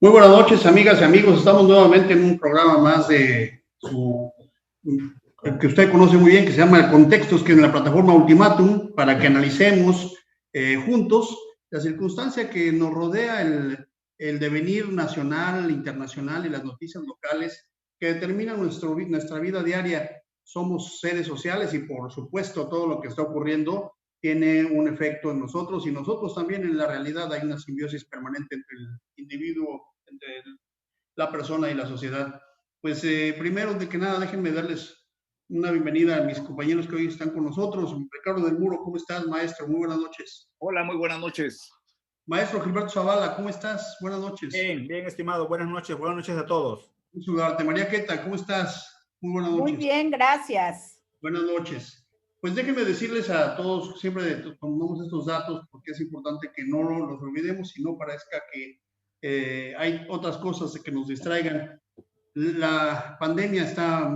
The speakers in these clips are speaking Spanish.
Muy buenas noches, amigas y amigos. Estamos nuevamente en un programa más de que usted conoce muy bien, que se llama Contextos, que es en la plataforma Ultimátum, para que analicemos juntos la circunstancia que nos rodea, el devenir nacional, internacional y las noticias locales que determinan nuestra vida diaria. Somos seres sociales y, por supuesto, todo lo que está ocurriendo tiene un efecto en nosotros y nosotros también. En la realidad hay una simbiosis permanente entre el individuo, entre la persona y la sociedad. Pues primero de que nada, déjenme darles una bienvenida a mis compañeros que hoy están con nosotros. Ricardo del Muro, ¿cómo estás, maestro? Muy buenas noches. Hola, muy buenas noches. Maestro Gilberto Zavala, ¿cómo estás? Buenas noches. Bien, estimado. Buenas noches a todos. Un saludarte. María Queta, ¿cómo estás? Muy buenas noches. Muy bien, gracias. Buenas noches. Pues déjenme decirles a todos, siempre tomamos estos datos porque es importante que no los olvidemos y no parezca que hay otras cosas que nos distraigan. La pandemia está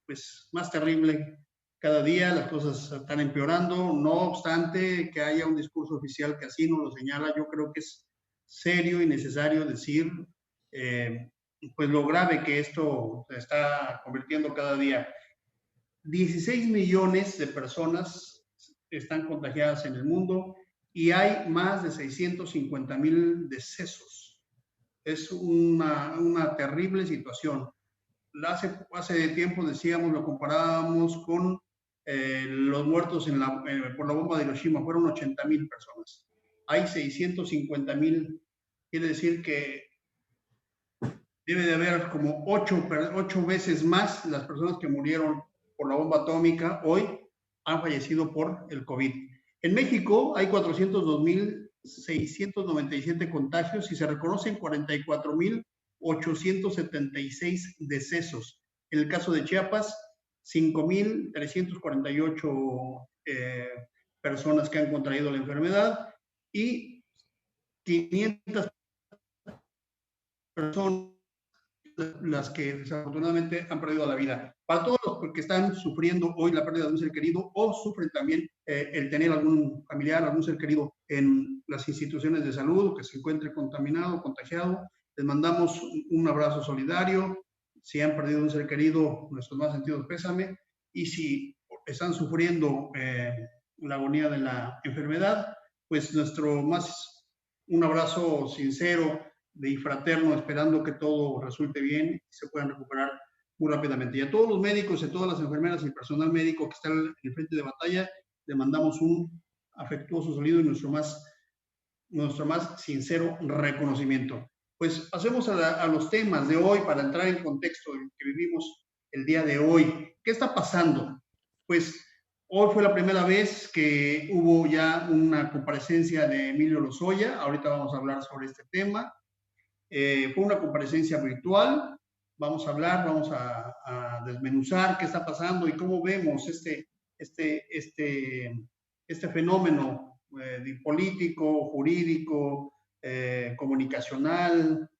pues más terrible cada día, las cosas están empeorando, no obstante que haya un discurso oficial que así nos lo señala. Yo creo que es serio y necesario decir pues lo grave que esto se está convirtiendo cada día. 16 millones de personas están contagiadas en el mundo y hay más de 650,000 decesos. Es una terrible situación. Hace tiempo decíamos, lo comparábamos con los muertos por la bomba de Hiroshima, fueron 80,000 personas. Hay 650,000, quiere decir que debe de haber como 8 veces más las personas que murieron por la bomba atómica hoy han fallecido por el COVID. En México hay 402,697 contagios y se reconocen 44,876 decesos. En el caso de Chiapas, 5,348 personas que han contraído la enfermedad y 500 personas las que desafortunadamente han perdido la vida. Para todos los que están sufriendo hoy la pérdida de un ser querido o sufren también el tener algún familiar, algún ser querido en las instituciones de salud o que se encuentre contaminado, contagiado, les mandamos un abrazo solidario. Si han perdido un ser querido, nuestros más sentidos pésame. Y si están sufriendo la agonía de la enfermedad, pues un abrazo sincero y fraterno, esperando que todo resulte bien y se puedan recuperar muy rápidamente. Y a todos los médicos, a todas las enfermeras y el personal médico que está en el frente de batalla, le mandamos un afectuoso saludo y nuestro más sincero reconocimiento. Pues pasemos a los temas de hoy para entrar en contexto en que vivimos el día de hoy. ¿Qué está pasando? Pues hoy fue la primera vez que hubo ya una comparecencia de Emilio Lozoya. Ahorita vamos a hablar sobre este tema. Fue una comparecencia virtual. Vamos a desmenuzar qué está pasando y cómo vemos este fenómeno político, jurídico, comunicacional,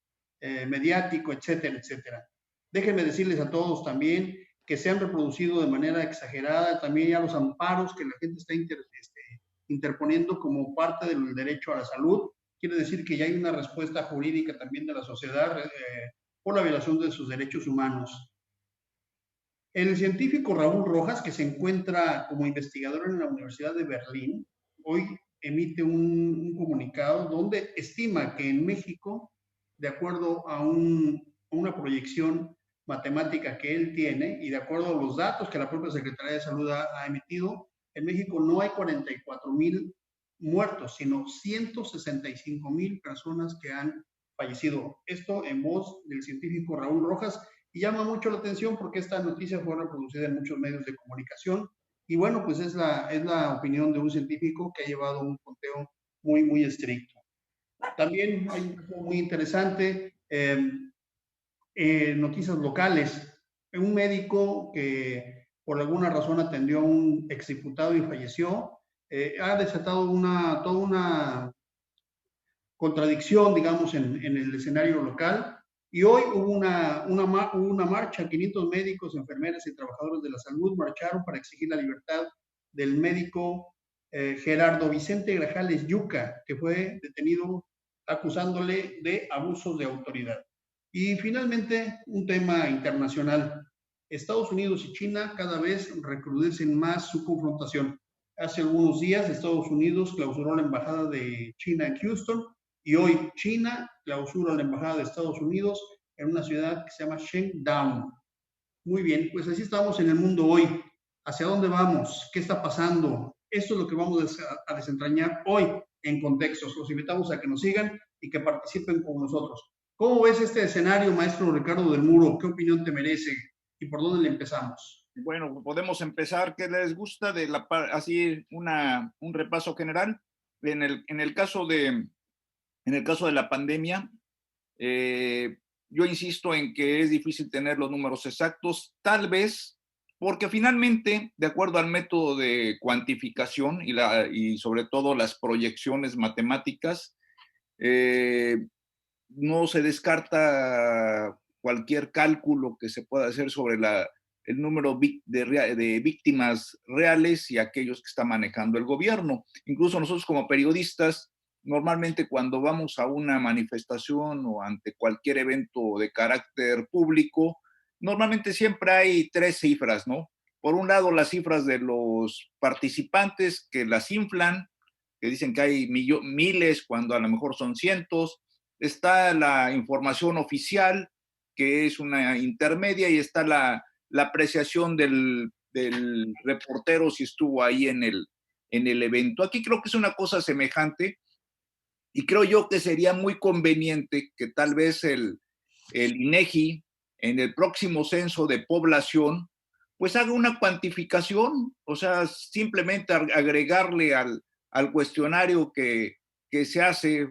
mediático, etcétera, etcétera. Déjenme decirles a todos también que se han reproducido de manera exagerada también ya los amparos que la gente está interponiendo como parte del derecho a la salud. Quiere decir que ya hay una respuesta jurídica también de la sociedad por la violación de sus derechos humanos. El científico Raúl Rojas, que se encuentra como investigador en la Universidad de Berlín, hoy emite un comunicado donde estima que en México, de acuerdo a una proyección matemática que él tiene y de acuerdo a los datos que la propia Secretaría de Salud ha emitido, en México no hay 44,000 muertos, sino 165,000 personas que han fallecido. Esto en voz del científico Raúl Rojas, y llama mucho la atención porque esta noticia fue reproducida en muchos medios de comunicación. Y bueno, pues es la opinión de un científico que ha llevado un conteo muy, muy estricto. También hay un caso muy interesante, noticias locales. Un médico que por alguna razón atendió a un exdiputado y falleció, ha desatado toda una contradicción, digamos, en el escenario local. Y hoy hubo una marcha, 500 médicos, enfermeras y trabajadores de la salud marcharon para exigir la libertad del médico Gerardo Vicente Grajales Yuca, que fue detenido acusándole de abusos de autoridad. Y finalmente, un tema internacional. Estados Unidos y China cada vez recrudecen más su confrontación. Hace algunos días Estados Unidos clausuró la embajada de China en Houston y hoy China clausura la embajada de Estados Unidos en una ciudad que se llama Shenzhen. Muy bien, pues así estamos en el mundo hoy. ¿Hacia dónde vamos? ¿Qué está pasando? Esto es lo que vamos a desentrañar hoy en Contextos. Los invitamos a que nos sigan y que participen con nosotros. ¿Cómo ves este escenario, maestro Ricardo del Muro? ¿Qué opinión te merece? ¿Y por dónde le empezamos? Bueno, podemos empezar. ¿Qué les gusta de así un repaso general? En el caso de la pandemia, yo insisto en que es difícil tener los números exactos, tal vez porque finalmente, de acuerdo al método de cuantificación y sobre todo las proyecciones matemáticas, no se descarta cualquier cálculo que se pueda hacer sobre el número de víctimas reales y aquellos que está manejando el gobierno. Incluso nosotros como periodistas, normalmente cuando vamos a una manifestación o ante cualquier evento de carácter público, normalmente siempre hay tres cifras, ¿no? Por un lado, las cifras de los participantes que las inflan, que dicen que hay miles cuando a lo mejor son cientos. Está la información oficial, que es una intermedia, y está la apreciación del reportero si estuvo ahí en el evento. Aquí creo que es una cosa semejante y creo yo que sería muy conveniente que tal vez el INEGI en el próximo censo de población pues haga una cuantificación, o sea, simplemente agregarle al cuestionario que se hace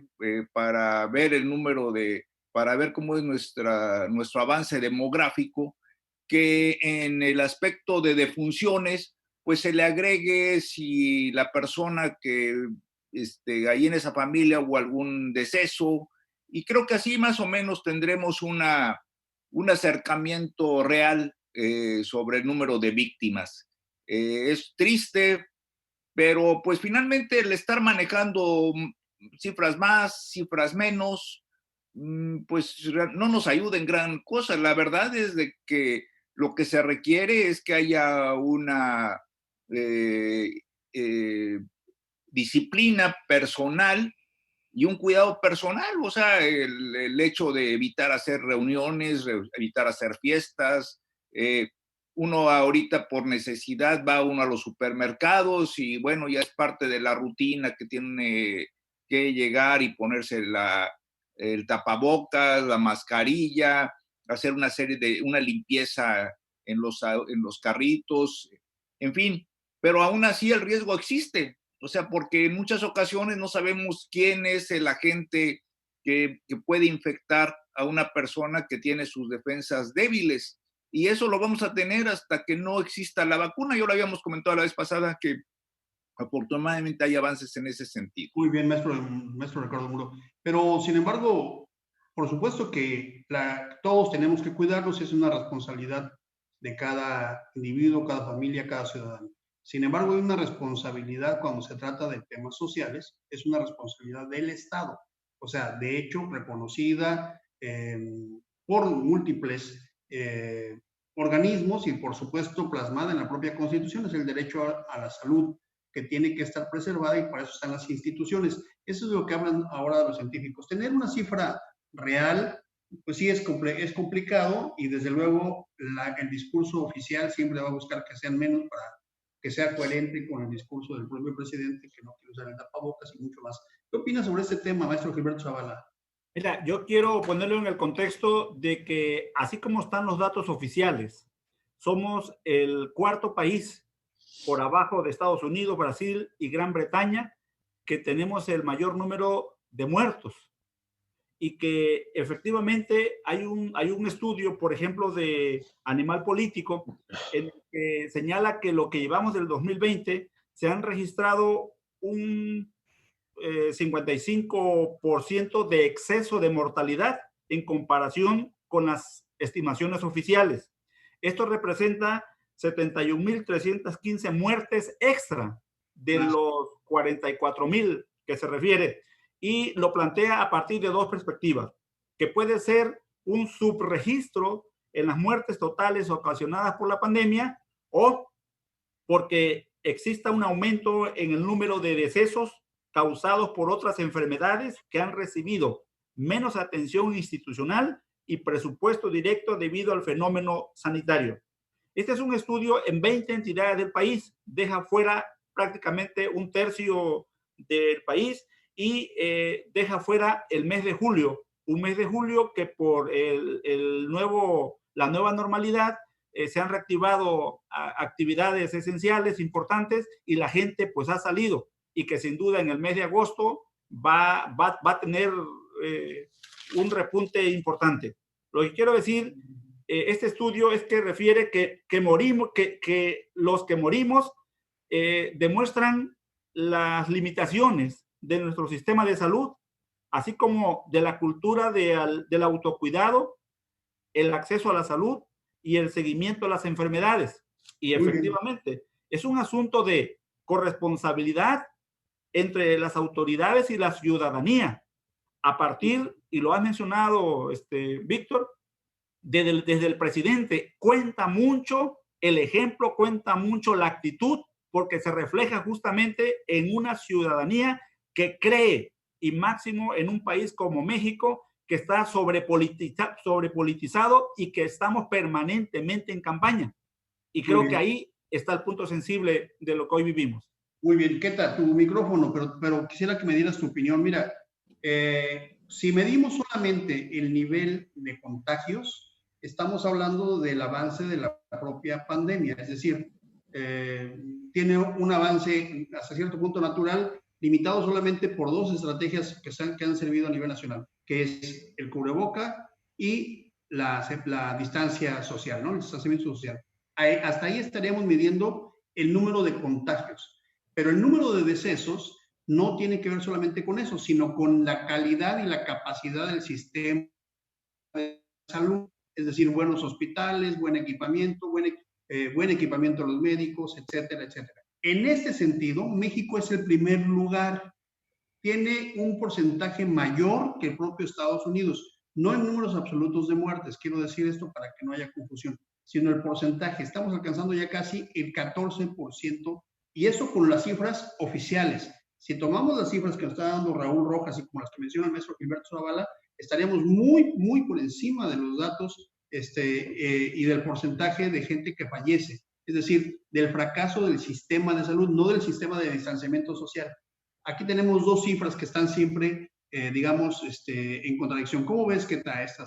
para ver el número para ver cómo es nuestro avance demográfico, que en el aspecto de defunciones, pues se le agregue si la persona que ahí en esa familia hubo algún deceso, y creo que así más o menos tendremos un acercamiento real sobre el número de víctimas. Es triste, pero pues finalmente el estar manejando cifras más, cifras menos, pues no nos ayuda en gran cosa. La verdad es de que lo que se requiere es que haya una eh, eh, disciplina personal y un cuidado personal, o sea, el hecho de evitar hacer reuniones, evitar hacer fiestas. Uno ahorita por necesidad va uno a los supermercados y bueno, ya es parte de la rutina que tiene que llegar y ponerse el tapabocas, la mascarilla, hacer una limpieza en los carritos, en fin, pero aún así el riesgo existe. O sea, porque en muchas ocasiones no sabemos quién es el agente que puede infectar a una persona que tiene sus defensas débiles. Y eso lo vamos a tener hasta que no exista la vacuna. Ya lo habíamos comentado la vez pasada que afortunadamente hay avances en ese sentido. Muy bien, maestro Ricardo Muro. Pero, sin embargo, por supuesto que todos tenemos que cuidarnos, es una responsabilidad de cada individuo, cada familia, cada ciudadano. Sin embargo, hay una responsabilidad cuando se trata de temas sociales, es una responsabilidad del Estado. O sea, de hecho, reconocida por múltiples organismos y, por supuesto, plasmada en la propia Constitución, es el derecho a la salud, que tiene que estar preservada, y para eso están las instituciones. Eso es lo que hablan ahora los científicos. Tener una cifra real, pues sí es complicado, y desde luego el discurso oficial siempre va a buscar que sean menos para que sea coherente con el discurso del propio presidente, que no quiere usar el tapabocas y mucho más. ¿Qué opinas sobre este tema, maestro Gilberto Zavala? Mira, yo quiero ponerlo en el contexto de que así como están los datos oficiales, somos el cuarto país por abajo de Estados Unidos, Brasil y Gran Bretaña que tenemos el mayor número de muertos, y que efectivamente hay un estudio, por ejemplo, de Animal Político, en el que señala que lo que llevamos del 2020 se han registrado un 55% de exceso de mortalidad en comparación con las estimaciones oficiales. Esto representa 71.315 muertes extra de los 44,000 que se refiere, y lo plantea a partir de dos perspectivas, que puede ser un subregistro en las muertes totales ocasionadas por la pandemia o porque exista un aumento en el número de decesos causados por otras enfermedades que han recibido menos atención institucional y presupuesto directo debido al fenómeno sanitario. Este es un estudio en 20 entidades del país, deja fuera prácticamente un tercio del país y deja fuera el mes de julio, un mes de julio que por la nueva normalidad se han reactivado actividades esenciales importantes y la gente pues ha salido, y que sin duda en el mes de agosto va a tener un repunte importante. Lo que quiero decir, este estudio es que refiere que morimos, que los que morimos demuestran las limitaciones de nuestro sistema de salud, así como de la cultura del autocuidado, el acceso a la salud y el seguimiento a las enfermedades. Y efectivamente, es un asunto de corresponsabilidad entre las autoridades y la ciudadanía, a partir, y lo has mencionado, Víctor, desde el presidente. Cuenta mucho el ejemplo, cuenta mucho la actitud, porque se refleja justamente en una ciudadanía que cree, y máximo en un país como México, que está sobrepolitizado y que estamos permanentemente en campaña. Y creo que ahí está el punto sensible de lo que hoy vivimos. Muy bien, Keta, tu micrófono, pero quisiera que me dieras tu opinión. Mira, si medimos solamente el nivel de contagios, estamos hablando del avance de la propia pandemia, es decir, tiene un avance hasta cierto punto natural, limitado solamente por dos estrategias que han servido a nivel nacional, que es el cubreboca y la distancia social, ¿no? El distanciamiento social. Hasta ahí estaríamos midiendo el número de contagios. Pero el número de decesos no tiene que ver solamente con eso, sino con la calidad y la capacidad del sistema de salud, es decir, buenos hospitales, buen equipamiento, buen equipamiento de los médicos, etcétera, etcétera. En este sentido, México es el primer lugar, tiene un porcentaje mayor que el propio Estados Unidos, no en números absolutos de muertes, quiero decir esto para que no haya confusión, sino el porcentaje. Estamos alcanzando ya casi el 14%. Y eso con las cifras oficiales. Si tomamos las cifras que nos está dando Raúl Rojas y como las que menciona el maestro Gilberto Zavala, estaríamos muy, muy por encima de los datos y del porcentaje de gente que fallece. Es decir, del fracaso del sistema de salud, no del sistema de distanciamiento social. Aquí tenemos dos cifras que están siempre, digamos, en contradicción. ¿Cómo ves que está este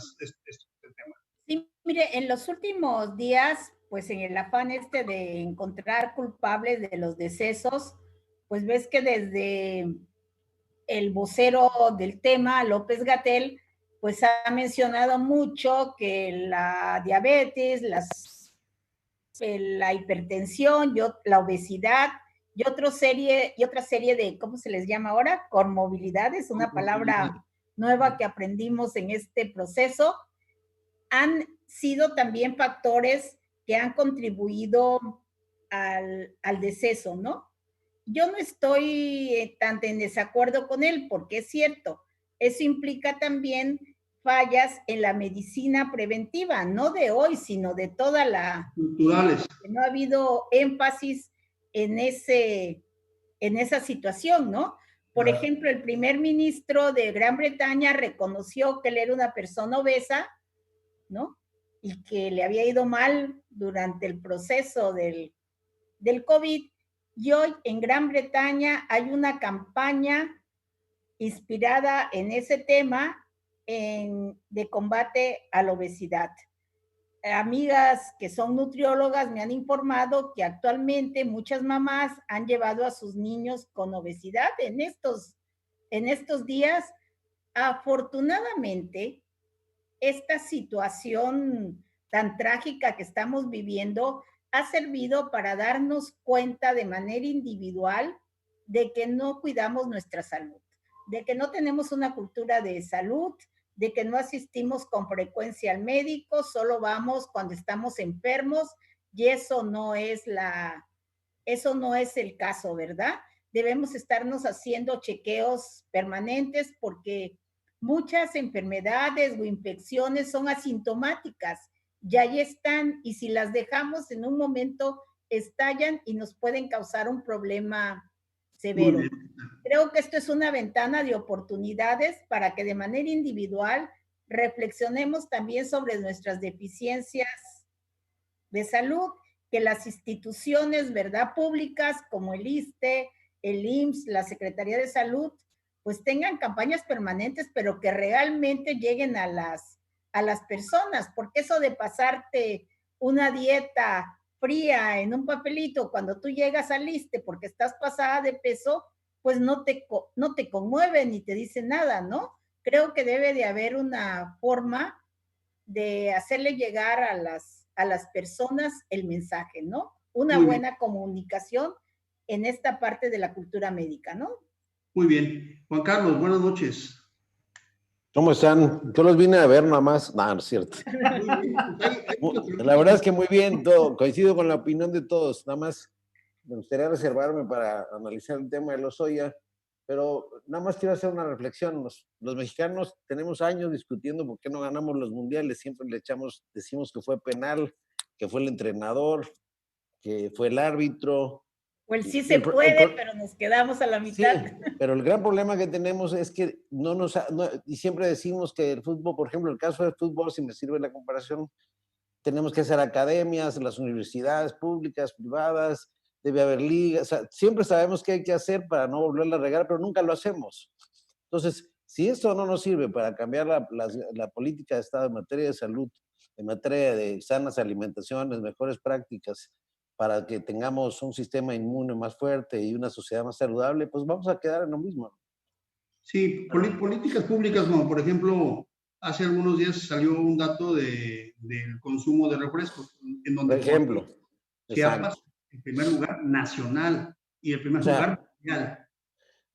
tema? Sí, mire, en los últimos días, pues en el afán de encontrar culpables de los decesos, pues ves que desde el vocero del tema, López-Gatell, pues ha mencionado mucho que la diabetes, la hipertensión, la obesidad y otra serie de, ¿cómo se les llama ahora? Comorbilidades, una palabra nueva que aprendimos en este proceso, han sido también factores que han contribuido al deceso, ¿no? Yo no estoy tan en desacuerdo con él, porque es cierto, eso implica también fallas en la medicina preventiva, no de hoy, sino de toda la... Culturales. No ha habido énfasis en esa situación, ¿no? Por ejemplo, el primer ministro de Gran Bretaña reconoció que él era una persona obesa, ¿no? Y que le había ido mal durante el proceso del COVID. Y hoy en Gran Bretaña hay una campaña inspirada en ese tema de combate a la obesidad. Amigas que son nutriólogas me han informado que actualmente muchas mamás han llevado a sus niños con obesidad en estos días. Afortunadamente, esta situación tan trágica que estamos viviendo ha servido para darnos cuenta de manera individual de que no cuidamos nuestra salud, de que no tenemos una cultura de salud, de que no asistimos con frecuencia al médico, solo vamos cuando estamos enfermos, y eso no es eso no es el caso, ¿verdad? Debemos estarnos haciendo chequeos permanentes porque muchas enfermedades o infecciones son asintomáticas, ya ahí están, y si las dejamos en un momento estallan y nos pueden causar un problema severo. Creo que esto es una ventana de oportunidades para que de manera individual reflexionemos también sobre nuestras deficiencias de salud, que las instituciones, ¿verdad?, públicas como el ISSSTE, el IMSS, la Secretaría de Salud, pues tengan campañas permanentes, pero que realmente lleguen a las personas, porque eso de pasarte una dieta fría en un papelito cuando tú llegas al ISSSTE porque estás pasada de peso, pues no te conmueve ni te dice nada, ¿no? Creo que debe de haber una forma de hacerle llegar a las personas el mensaje, ¿no? Una buena comunicación en esta parte de la cultura médica, ¿no? Muy bien. Juan Carlos, buenas noches. ¿Cómo están? Yo los vine a ver nada más. No, no es cierto. La verdad es que muy bien, todo, coincido con la opinión de todos. Nada más me gustaría reservarme para analizar el tema de Lozoya, pero nada más quiero hacer una reflexión. Los mexicanos tenemos años discutiendo por qué no ganamos los mundiales. Siempre decimos que fue penal, que fue el entrenador, que fue el árbitro. Pues sí se puede, pero nos quedamos a la mitad. Sí, pero el gran problema que tenemos es que y siempre decimos que el fútbol, por ejemplo, el caso del fútbol, si me sirve la comparación, tenemos que hacer academias, las universidades públicas, privadas, debe haber ligas, o sea, siempre sabemos qué hay que hacer para no volverla a regar, pero nunca lo hacemos. Entonces, si esto no nos sirve para cambiar la política de Estado en materia de salud, en materia de sanas alimentaciones, mejores prácticas, para que tengamos un sistema inmune más fuerte y una sociedad más saludable, pues vamos a quedar en lo mismo. Sí, políticas públicas, como por ejemplo, hace algunos días salió un dato del consumo de refrescos, en donde, por ejemplo, Chiapas, en primer lugar nacional y en primer lugar mundial.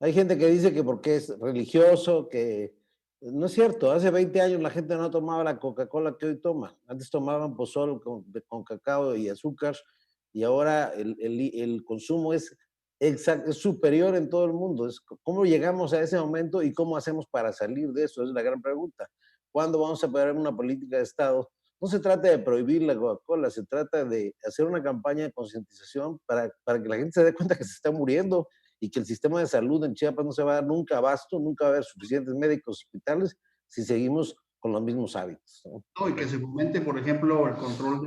Hay gente que dice que porque es religioso, que no es cierto. Hace 20 años la gente no tomaba la Coca-Cola que hoy toma. Antes tomaban pozol con cacao y azúcar, y ahora el consumo es superior en todo el mundo. ¿Cómo llegamos a ese momento y cómo hacemos para salir de eso? Es la gran pregunta. ¿Cuándo vamos a poner una política de Estado? No se trata de prohibir la Coca-Cola, se trata de hacer una campaña de concientización para que la gente se dé cuenta que se está muriendo y que el sistema de salud en Chiapas no se va a dar nunca abasto, nunca va a haber suficientes médicos, hospitales, si seguimos con los mismos hábitos, ¿no? No, y que se fomente, por ejemplo, el control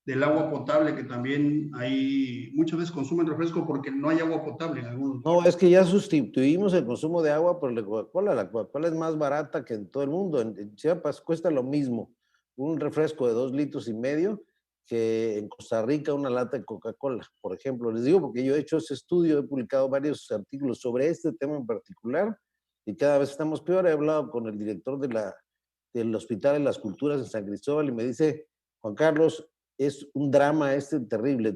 del agua potable, que también hay muchas veces consumen refresco porque no hay agua potable en algunos. No, es que ya sustituimos el consumo de agua por la Coca-Cola. La Coca-Cola es más barata que en todo el mundo. En Chiapas cuesta lo mismo un refresco de 2,5 litros que en Costa Rica una lata de Coca-Cola, por ejemplo. Les digo porque yo he hecho ese estudio, he publicado varios artículos sobre este tema en particular y cada vez estamos peor. He hablado con el director del Hospital de las Culturas en San Cristóbal y me dice, Juan Carlos, es un drama terrible.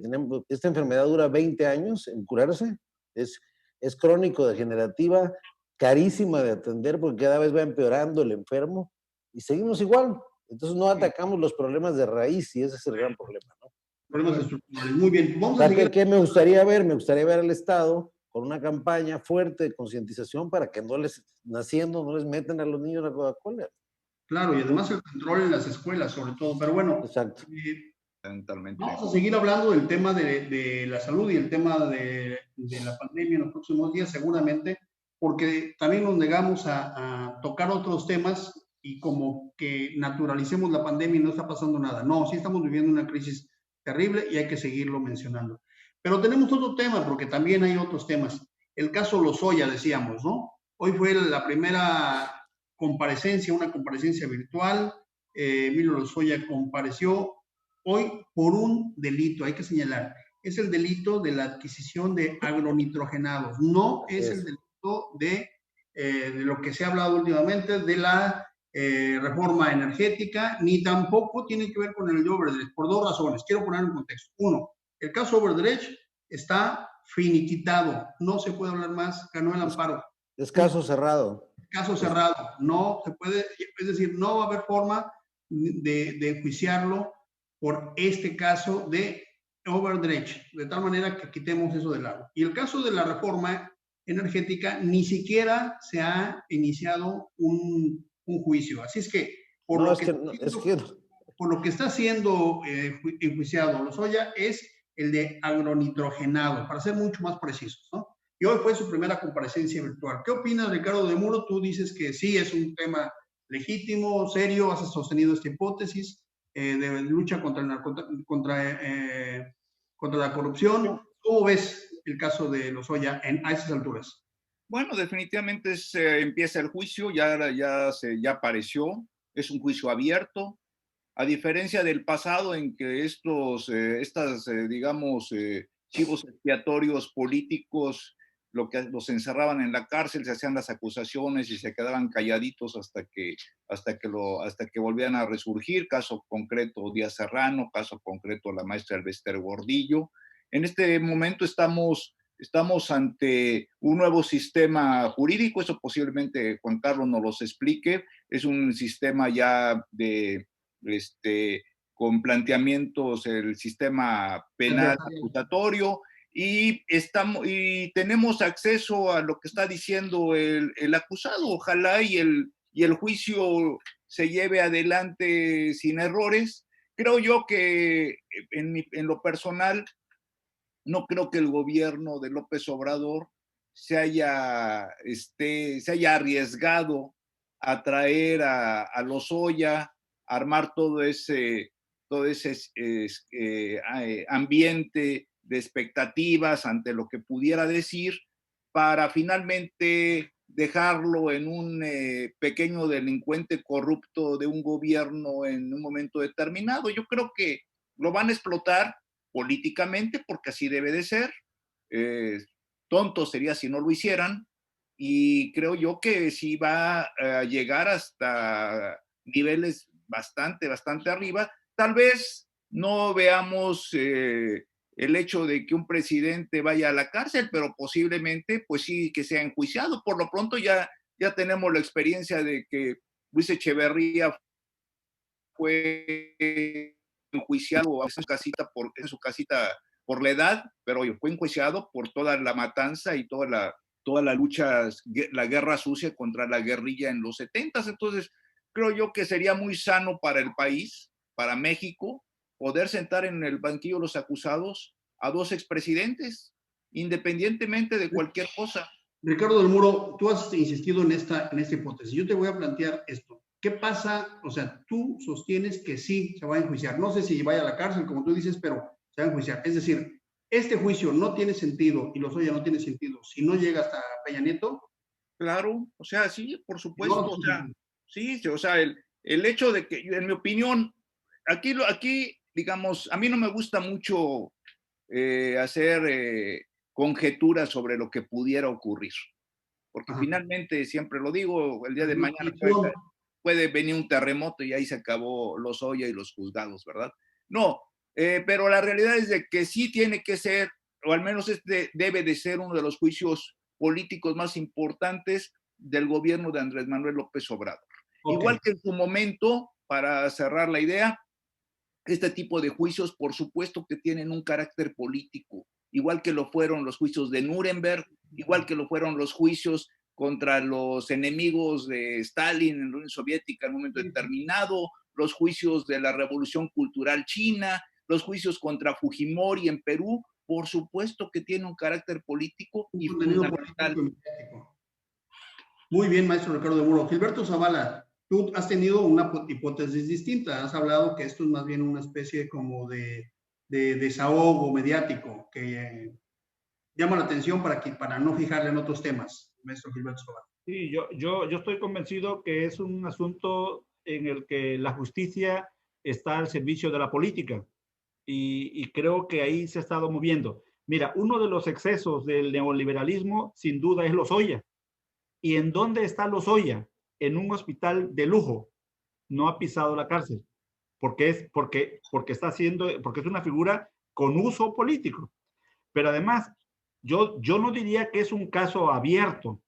Esta enfermedad dura 20 años en curarse, es crónico-degenerativa, carísima de atender porque cada vez va empeorando el enfermo y seguimos igual. Entonces no atacamos los problemas de raíz y ese es el gran problema, ¿no? Problemas estructurales. Muy bien. Vamos a seguir. ¿Qué me gustaría ver? Me gustaría ver al Estado con una campaña fuerte de concientización para que no les metan a los niños la Coca-Cola. Claro, y además el control en las escuelas, sobre todo. Pero bueno, exacto. Vamos a seguir hablando del tema de la salud y el tema de la pandemia en los próximos días, seguramente, porque también nos negamos a tocar otros temas y como que naturalicemos la pandemia y no está pasando nada. No, sí estamos viviendo una crisis terrible y hay que seguirlo mencionando. Pero tenemos otro tema, porque también hay otros temas. El caso Lozoya, decíamos, ¿no? Hoy fue la primera comparecencia, una comparecencia virtual. Emilio Lozoya compareció hoy por un delito, hay que señalar. Es el delito de la adquisición de agronitrogenados. No es el delito de lo que se ha hablado últimamente, de la reforma energética, ni tampoco tiene que ver con el Odebrecht, por dos razones. Quiero poner en contexto. Uno, el caso Odebrecht está finiquitado, no se puede hablar más, ganó el amparo. Es caso cerrado. Caso cerrado, no se puede, es decir, no va a haber forma de enjuiciarlo por este caso de overdredge, de tal manera que quitemos eso del agua. Y el caso de la reforma energética, ni siquiera se ha iniciado un juicio. Así es que, por No, lo es que, que, no, es que por lo que está siendo enjuiciado Lozoya es el de agronitrogenado, para ser mucho más precisos, ¿no? Y hoy fue su primera comparecencia virtual. ¿Qué opinas, Ricardo de Muro? Tú dices que sí es un tema legítimo, serio, has sostenido esta hipótesis de lucha contra la corrupción. ¿Cómo ves el caso de Lozoya a esas alturas? Bueno, definitivamente empieza el juicio, ya apareció, es un juicio abierto, a diferencia del pasado en que digamos, chivos expiatorios políticos, los encerraban en la cárcel, se hacían las acusaciones y se quedaban calladitos hasta que volvían a resurgir. Caso concreto Díaz Serrano, caso concreto la maestra Elvester Gordillo. En este momento estamos ante un nuevo sistema jurídico, eso posiblemente Juan Carlos nos los explique, es un sistema ya con planteamientos, el sistema penal acusatorio, y tenemos acceso a lo que está diciendo el acusado. Ojalá y el juicio se lleve adelante sin errores. Creo yo que en lo personal, no creo que el gobierno de López Obrador se haya arriesgado a traer a Lozoya, a armar todo ese ambiente de expectativas ante lo que pudiera decir, para finalmente dejarlo en un pequeño delincuente corrupto de un gobierno en un momento determinado. Yo creo que lo van a explotar políticamente, porque así debe de ser. Tonto sería si no lo hicieran, y creo yo que sí va a llegar hasta niveles bastante arriba. Tal vez no veamos el hecho de que un presidente vaya a la cárcel, pero posiblemente pues sí que sea enjuiciado. Por lo pronto ya tenemos la experiencia de que Luis Echeverría fue enjuiciado en su casita por la edad, pero fue enjuiciado por toda la matanza y toda la lucha, la guerra sucia contra la guerrilla en los 70s. Entonces, creo yo que sería muy sano para el país, para México, poder sentar en el banquillo los acusados a dos expresidentes, independientemente de cualquier cosa. Ricardo del Muro, tú has insistido en esta hipótesis. Yo te voy a plantear esto. ¿Qué pasa? O sea, tú sostienes que sí se va a enjuiciar. No sé si vaya a la cárcel, como tú dices, pero se va a enjuiciar. Es decir, este juicio no tiene sentido y Lozoya no tiene sentido si no llega hasta Peña Nieto. Claro, o sea, sí, por supuesto. No, o sea, sí, o sea, el hecho de que, en mi opinión, aquí, digamos, a mí no me gusta mucho hacer conjeturas sobre lo que pudiera ocurrir, porque finalmente, siempre lo digo, el día de mañana puede venir un terremoto y ahí se acabó Lozoya y los juzgados, ¿verdad? No, pero la realidad es de que sí tiene que ser, o al menos debe de ser uno de los juicios políticos más importantes del gobierno de Andrés Manuel López Obrador. Okay. Igual que en su momento, para cerrar la idea, este tipo de juicios, por supuesto que tienen un carácter político, igual que lo fueron los juicios de Nuremberg, igual que lo fueron los juicios contra los enemigos de Stalin en la Unión Soviética en un momento determinado, los juicios de la Revolución Cultural China, los juicios contra Fujimori en Perú, por supuesto que tiene un carácter político y fundamental. Muy bien, maestro Ricardo de Muro. Gilberto Zavala, tú has tenido una hipótesis distinta. Has hablado que esto es más bien una especie como de desahogo mediático que llama la atención para no fijarle en otros temas, maestro Gilberto Zavala. Sí, yo estoy convencido que es un asunto en el que la justicia está al servicio de la política y creo que ahí se ha estado moviendo. Mira, uno de los excesos del neoliberalismo sin duda es Lozoya. ¿Y en dónde está Lozoya? En un hospital de lujo. No ha pisado la cárcel. Porque es una figura con uso político. Pero además, yo no diría que es un caso abierto.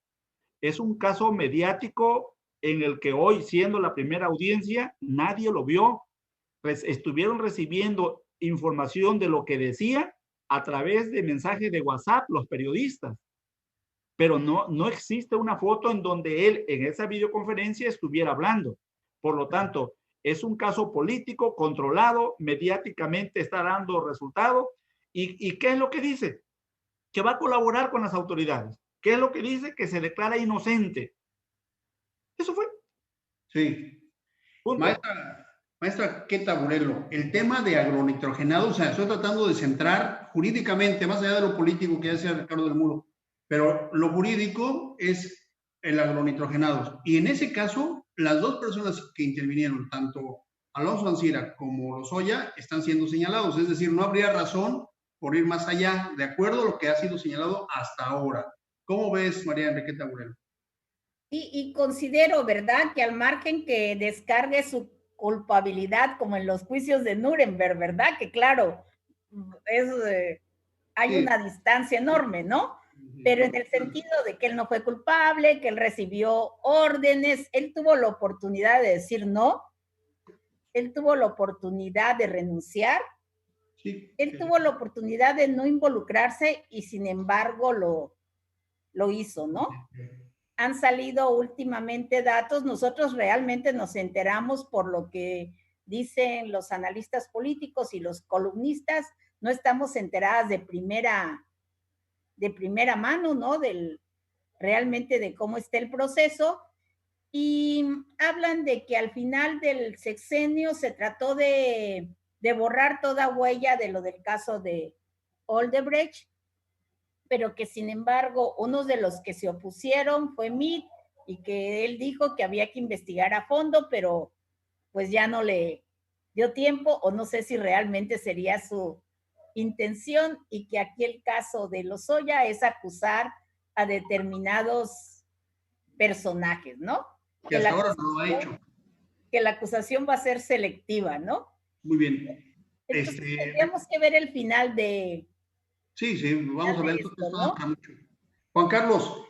Es un caso mediático en el que hoy, siendo la primera audiencia, nadie lo vio. Estuvieron recibiendo información de lo que decía a través de mensajes de WhatsApp los periodistas. Pero no existe una foto en donde él en esa videoconferencia estuviera hablando. Por lo tanto, es un caso político controlado, mediáticamente está dando resultado. ¿Y qué es lo que dice? Que va a colaborar con las autoridades. ¿Qué es lo que dice? Que se declara inocente. Eso fue. Sí. Punto. Maestra Queta Burelo, el tema de agronitrogenados, o sea, estoy tratando de centrar jurídicamente, más allá de lo político que decía Ricardo del Muro, pero lo jurídico es el agronitrogenados. Y en ese caso, las dos personas que intervinieron, tanto Alonso Ancira como Lozoya, están siendo señalados. Es decir, no habría razón por ir más allá, de acuerdo a lo que ha sido señalado hasta ahora. ¿Cómo ves, María Enriqueta Burelo? Y considero, ¿verdad?, que al margen que descargue su culpabilidad, como en los juicios de Nuremberg, ¿verdad? Que claro, hay Sí. una distancia enorme, ¿no? Pero en el sentido de que él no fue culpable, que él recibió órdenes, él tuvo la oportunidad de decir no, él tuvo la oportunidad de renunciar, Sí. él tuvo la oportunidad de no involucrarse y sin embargo lo hizo, ¿no? Han salido últimamente datos, nosotros realmente nos enteramos por lo que dicen los analistas políticos y los columnistas, no estamos enteradas de primera mano, ¿no? Realmente de cómo está el proceso, y hablan de que al final del sexenio se trató de borrar toda huella de lo del caso de Odebrecht, pero que sin embargo uno de los que se opusieron fue Meade y que él dijo que había que investigar a fondo, pero pues ya no le dio tiempo o no sé si realmente sería su intención, y que aquí el caso de Lozoya es acusar a determinados personajes, ¿no? Que hasta ahora no lo ha hecho. Que la acusación va a ser selectiva, ¿no? Muy bien. Entonces tendríamos que ver el final de... Sí, vamos a ver. Esto, ¿no? Juan Carlos,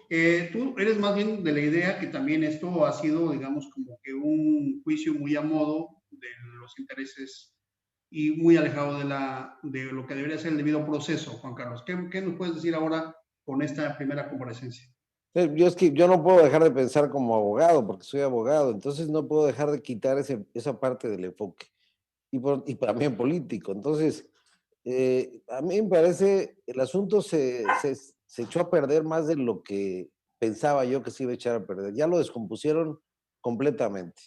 tú eres más bien de la idea que también esto ha sido, digamos, como que un juicio muy a modo de los intereses y muy alejado de lo que debería ser el debido proceso, Juan Carlos. ¿Qué nos puedes decir ahora con esta primera comparecencia? Yo no puedo dejar de pensar como abogado, porque soy abogado, entonces no puedo dejar de quitar esa parte del enfoque, y también político. Entonces, a mí me parece, el asunto se echó a perder más de lo que pensaba yo que se iba a echar a perder. Ya lo descompusieron completamente.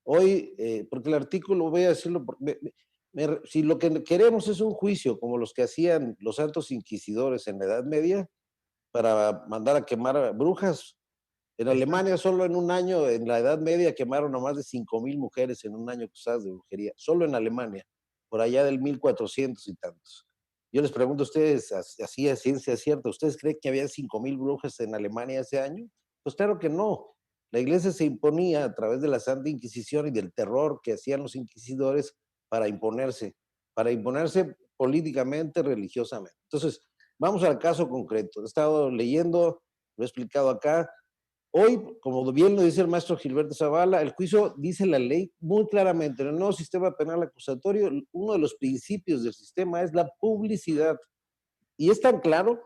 Hoy, porque el artículo, voy a decirlo, si lo que queremos es un juicio como los que hacían los santos inquisidores en la Edad Media, para mandar a quemar brujas. En Alemania solo en un año, en la Edad Media, quemaron a más de 5,000 mujeres en un año acusadas de brujería, solo en Alemania, por allá del 1400 y tantos. Yo les pregunto a ustedes, así a ciencia cierta, ¿ustedes creen que había 5,000 brujas en Alemania ese año? Pues claro que no. La iglesia se imponía a través de la Santa Inquisición y del terror que hacían los inquisidores para imponerse políticamente, religiosamente. Entonces, vamos al caso concreto. He estado leyendo, lo he explicado acá. Hoy, como bien lo dice el maestro Gilberto Zavala, el juicio dice la ley muy claramente, en el nuevo sistema penal acusatorio, uno de los principios del sistema es la publicidad. Y es tan claro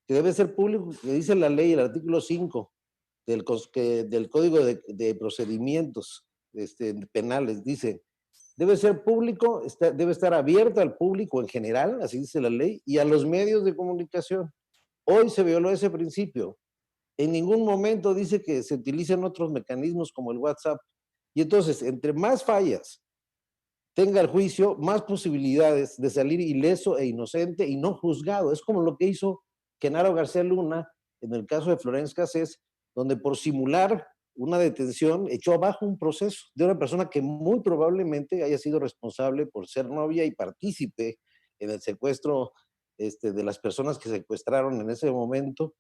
que debe ser público, que dice la ley, el artículo 5 del Código de Procedimientos penales, dice, debe ser público, debe estar abierto al público en general, así dice la ley, y a los medios de comunicación. Hoy se violó ese principio. En ningún momento dice que se utilicen otros mecanismos como el WhatsApp. Y entonces, entre más fallas tenga el juicio, más posibilidades de salir ileso e inocente y no juzgado. Es como lo que hizo Genaro García Luna en el caso de Florence Cassés, donde por simular una detención echó abajo un proceso de una persona que muy probablemente haya sido responsable por ser novia y partícipe en el secuestro de las personas que secuestraron en ese momento,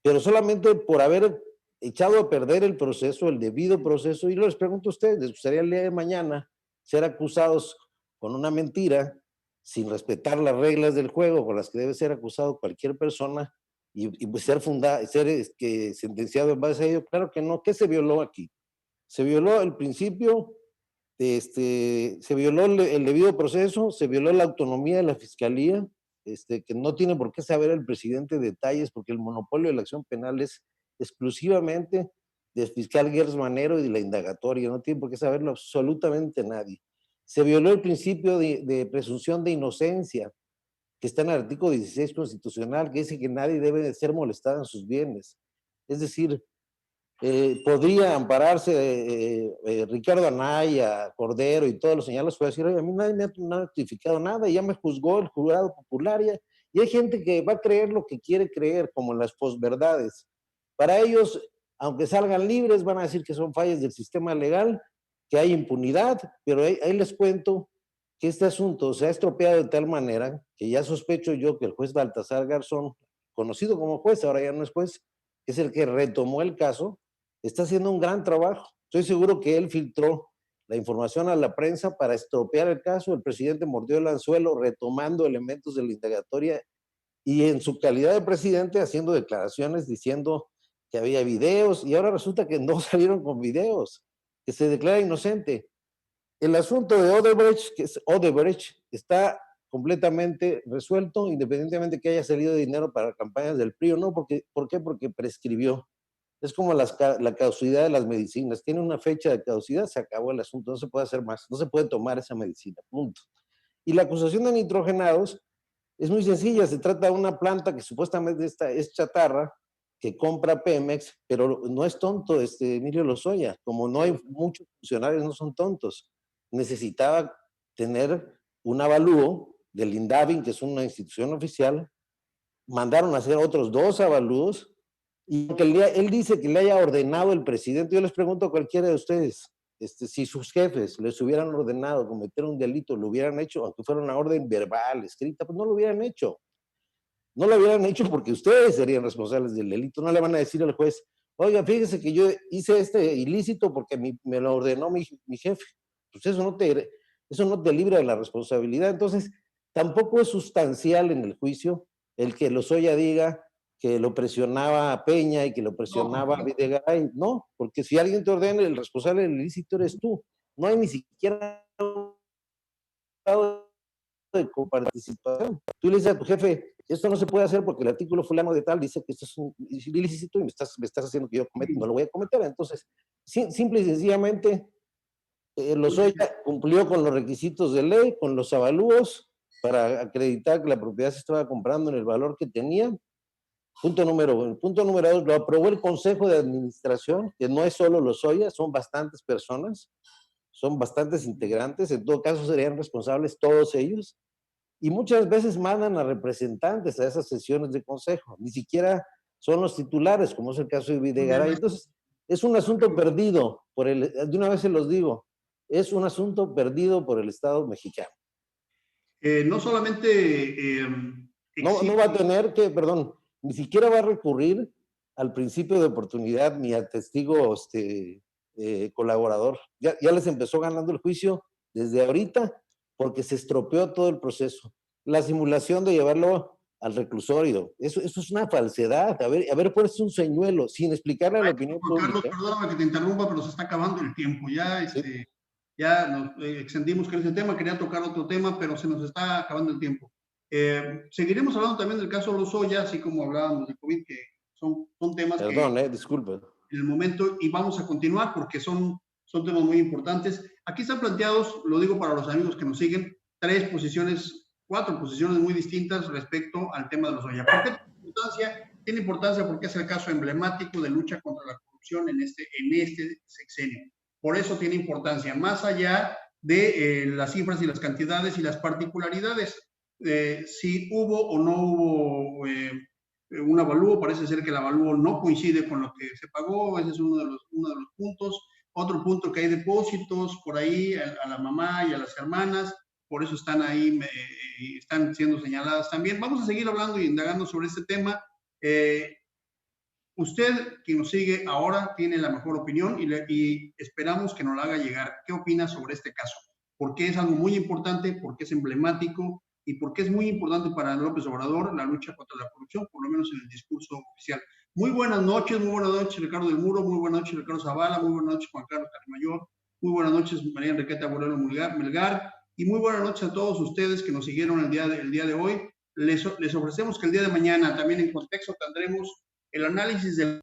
pero solamente por haber echado a perder el proceso, el debido proceso. Y les pregunto a ustedes, ¿les gustaría el día de mañana ser acusados con una mentira, sin respetar las reglas del juego con las que debe ser acusado cualquier persona, y pues ser sentenciado en base a ello? Claro que no. ¿Qué se violó aquí? Se violó el principio se violó el debido proceso, se violó la autonomía de la Fiscalía, que no tiene por qué saber el presidente detalles, porque el monopolio de la acción penal es exclusivamente del fiscal Gers Manero y de la indagatoria, no tiene por qué saberlo absolutamente nadie. Se violó el principio de presunción de inocencia, que está en el artículo 16 constitucional, que dice que nadie debe de ser molestado en sus bienes. Es decir, podría ampararse Ricardo Anaya, Cordero y todos los señalados, puede decir, oye, a mí nadie me ha notificado nada, y ya me juzgó el jurado popular, y hay gente que va a creer lo que quiere creer, como las posverdades. Para ellos, aunque salgan libres, van a decir que son fallas del sistema legal, que hay impunidad, pero ahí les cuento que este asunto se ha estropeado de tal manera que ya sospecho yo que el juez Baltasar Garzón, conocido como juez, ahora ya no es juez, es el que retomó el caso, está haciendo un gran trabajo. Estoy seguro que él filtró la información a la prensa para estropear el caso. El presidente mordió el anzuelo retomando elementos de la indagatoria y en su calidad de presidente haciendo declaraciones diciendo que había videos, y ahora resulta que no salieron con videos, que se declara inocente. El asunto de Odebrecht está completamente resuelto, independientemente de que haya salido dinero para campañas del PRI o no. ¿Por qué? Porque prescribió. Es como la caducidad de las medicinas. Tiene una fecha de caducidad, se acabó el asunto, no se puede hacer más, no se puede tomar esa medicina, punto. Y la acusación de nitrogenados es muy sencilla, se trata de una planta que supuestamente es chatarra, que compra Pemex, pero no es tonto Emilio Lozoya, como no hay muchos funcionarios, no son tontos. Necesitaba tener un avalúo del INDAVIN, que es una institución oficial, mandaron a hacer otros 2 avalúos, y aunque él dice que le haya ordenado el presidente, yo les pregunto a cualquiera de ustedes, si sus jefes les hubieran ordenado cometer un delito, lo hubieran hecho, aunque fuera una orden verbal, escrita, pues no lo hubieran hecho. No lo hubieran hecho porque ustedes serían responsables del delito. No le van a decir al juez, oiga, fíjese que yo hice este ilícito porque me lo ordenó mi jefe. Pues eso no te libra de la responsabilidad. Entonces, tampoco es sustancial en el juicio el que Lozoya diga que lo presionaba a Peña y que lo presionaba a Videgaray. No, porque si alguien te ordena, el responsable del ilícito eres tú. No hay ni siquiera un grado de coparticipación. Tú le dices a tu jefe, esto no se puede hacer porque el artículo fulano de tal dice que esto es un ilícito y me estás haciendo que yo cometa, no lo voy a cometer. Entonces, simple y sencillamente, Lozoya cumplió con los requisitos de ley, con los avalúos, para acreditar que la propiedad se estaba comprando en el valor que tenía. Punto número 1. Punto número 2, lo aprobó el Consejo de Administración, que no es solo Lozoya, son bastantes personas, son bastantes integrantes, en todo caso serían responsables todos ellos, y muchas veces mandan a representantes a esas sesiones de consejo, ni siquiera son los titulares, como es el caso de Videgaray. Entonces, es un asunto perdido, de una vez se los digo, es un asunto perdido por el Estado mexicano. No solamente... no va a tener que, perdón, ni siquiera va a recurrir al principio de oportunidad ni al testigo colaborador. Ya les empezó ganando el juicio desde ahorita porque se estropeó todo el proceso. La simulación de llevarlo al reclusorio, eso es una falsedad. A ver, pues es un señuelo, sin explicarle a la opinión pública. Carlos, perdóname que te interrumpa, pero se está acabando el tiempo. Sí. Ya nos extendimos con ese tema, quería tocar otro tema, pero se nos está acabando el tiempo. Seguiremos hablando también del caso Lozoya, así como hablábamos de COVID, que son temas disculpe. En el momento, y vamos a continuar porque son temas muy importantes. Aquí están planteados, lo digo para los amigos que nos siguen, 4 posiciones muy distintas respecto al tema de Lozoya. ¿Por qué tiene importancia? Tiene importancia porque es el caso emblemático de lucha contra la corrupción en este sexenio. Por eso tiene importancia, más allá de las cifras y las cantidades y las particularidades. Si hubo o no hubo un avalúo, parece ser que el avalúo no coincide con lo que se pagó, ese es uno de los puntos. Otro punto, que hay depósitos por ahí a la mamá y a las hermanas, por eso están ahí, están siendo señaladas también. Vamos a seguir hablando y indagando sobre este tema. Usted, quien nos sigue ahora, tiene la mejor opinión y esperamos que nos la haga llegar. ¿Qué opina sobre este caso? Porque es algo muy importante, porque es emblemático y porque es muy importante para López Obrador la lucha contra la corrupción, por lo menos en el discurso oficial. Muy buenas noches, Ricardo del Muro, muy buenas noches, Ricardo Zavala, muy buenas noches, Juan Carlos Carmayor. Muy buenas noches, María Enriqueta Borrero Melgar. Y muy buenas noches a todos ustedes que nos siguieron el día de hoy. Les ofrecemos que el día de mañana, también en Contexto, tendremos el análisis del